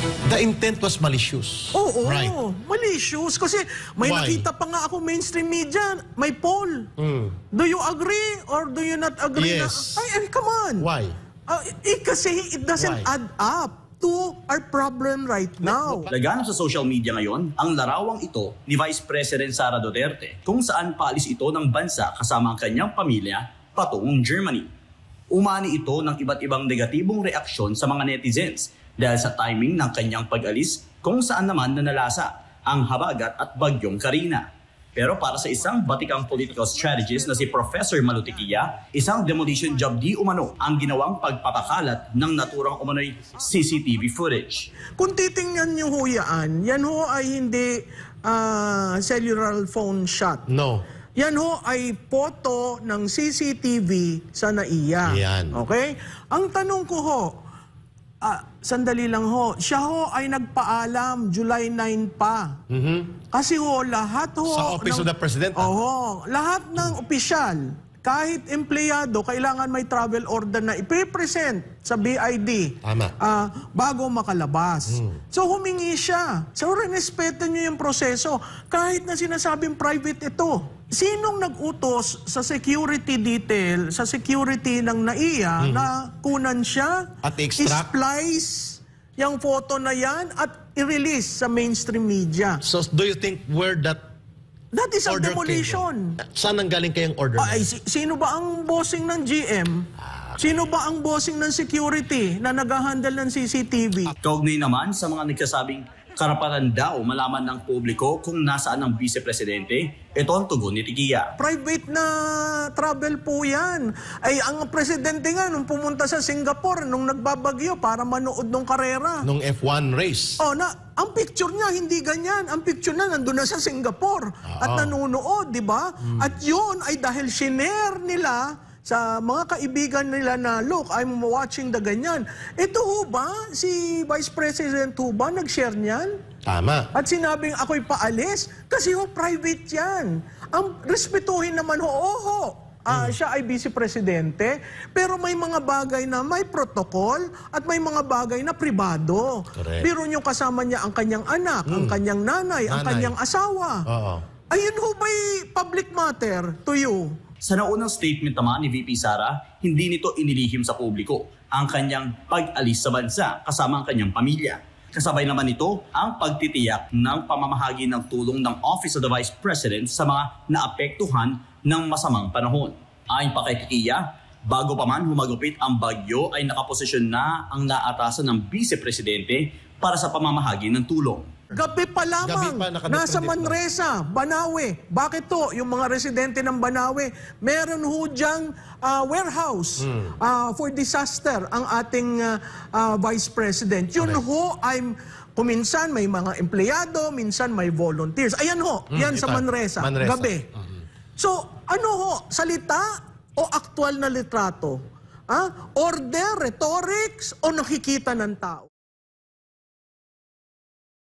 The intent was malicious. Oo, Right. malicious. Kasi may Why? nakita pa nga ako mainstream media, may poll. Do you agree or do you not agree? Yes. Ay, come on. Why? Kasi it doesn't Why? add up to our problem right now. Laganap sa social media ngayon ang larawang ito ni Vice President Sara Duterte kung saan paalis ito ng bansa kasama ang kanyang pamilya patungong Germany. Umani ito ng iba't ibang negatibong reaksyon sa mga netizens dahil sa timing ng kanyang pag-alis kung saan naman nanalasa ang habagat at bagyong Karina. Pero para sa isang batikang political strategist na si Professor Malutiquilla, isang demolition job di umano ang ginawang pagpapakalat ng naturang umano'y CCTV footage. Kung titingnan niyo ho yan ho ay hindi cellular phone shot. No. Yan ho ay photo ng CCTV sa NAIA. Yan. Okay? Ang tanong ko ho, sandali lang ho, siya ho ay nagpaalam July 9 pa. Kasi ho, lahat ho... Sa Office of the President. Lahat ng opisyal, kahit empleyado, kailangan may travel order na ipipresent sa BID. Tama. Bago makalabas. So humingi siya. So respeto niyo yung proseso. Kahit na sinasabing private ito. Sinong nag-utos sa security detail, sa security ng NAIA na kunan siya, At extract? i-splice yung photo na yan at i-release sa mainstream media? So do you think where that That is a order demolition. came from? Saan ang galing kayang order? Ay, sino ba ang bossing ng GM? Sino ba ang bossing ng security na nag-handle ng CCTV? Kaugnay naman sa mga nagsasabing karapatan daw malaman ng publiko kung nasaan ang vice-presidente, ito ang tugon ni Tiquilla. Private na travel po yan. Ay, ang presidente nga, nung pumunta sa Singapore, nung nagbabagyo para manood ng karera. Nung F1 race. Ang picture niya, hindi ganyan. Ang picture niya, nandun na sa Singapore. At nanunood, di ba? At yun ay dahil shinare nila sa mga kaibigan nila na, look, I'm watching the ganyan. Ito ho ba, si Vice President ho ba, nag-share niyan? Tama. At sinabing ako'y paalis? Kasi ho, private yan. Ang respetuhin naman ho, siya ay vice-presidente, pero may mga bagay na may protocol at may mga bagay na pribado. Correct. Biro nyo kasama niya ang kanyang anak, ang kanyang nanay, ang kanyang asawa. Oo. Ayun ho ba'y public matter to you? Sa naunang statement naman ni VP Sara, hindi nito inilihim sa publiko ang kanyang pag-alis sa bansa kasama ang kanyang pamilya. Kasabay naman nito ang pagtitiyak ng pamamahagi ng tulong ng Office of the Vice President sa mga naapektuhan ng masamang panahon. Ayon pa kay Tiquilla, bago pa man humagupit ang bagyo ay nakaposisyon na ang naatasan ng Vice-Presidente para sa pamamahagi ng tulong. Gabi pa lamang, nasa Manresa, Banawe. Bakit to? Yung mga residente ng Banawe, meron ho dyang warehouse for disaster ang ating Vice President. Yun ho ay kuminsan may mga empleyado, minsan may volunteers. Ayan ho, yan sa Manresa, gabi. So, ano ho, salita o aktual na litrato? Order, rhetorics o nakikita ng tao?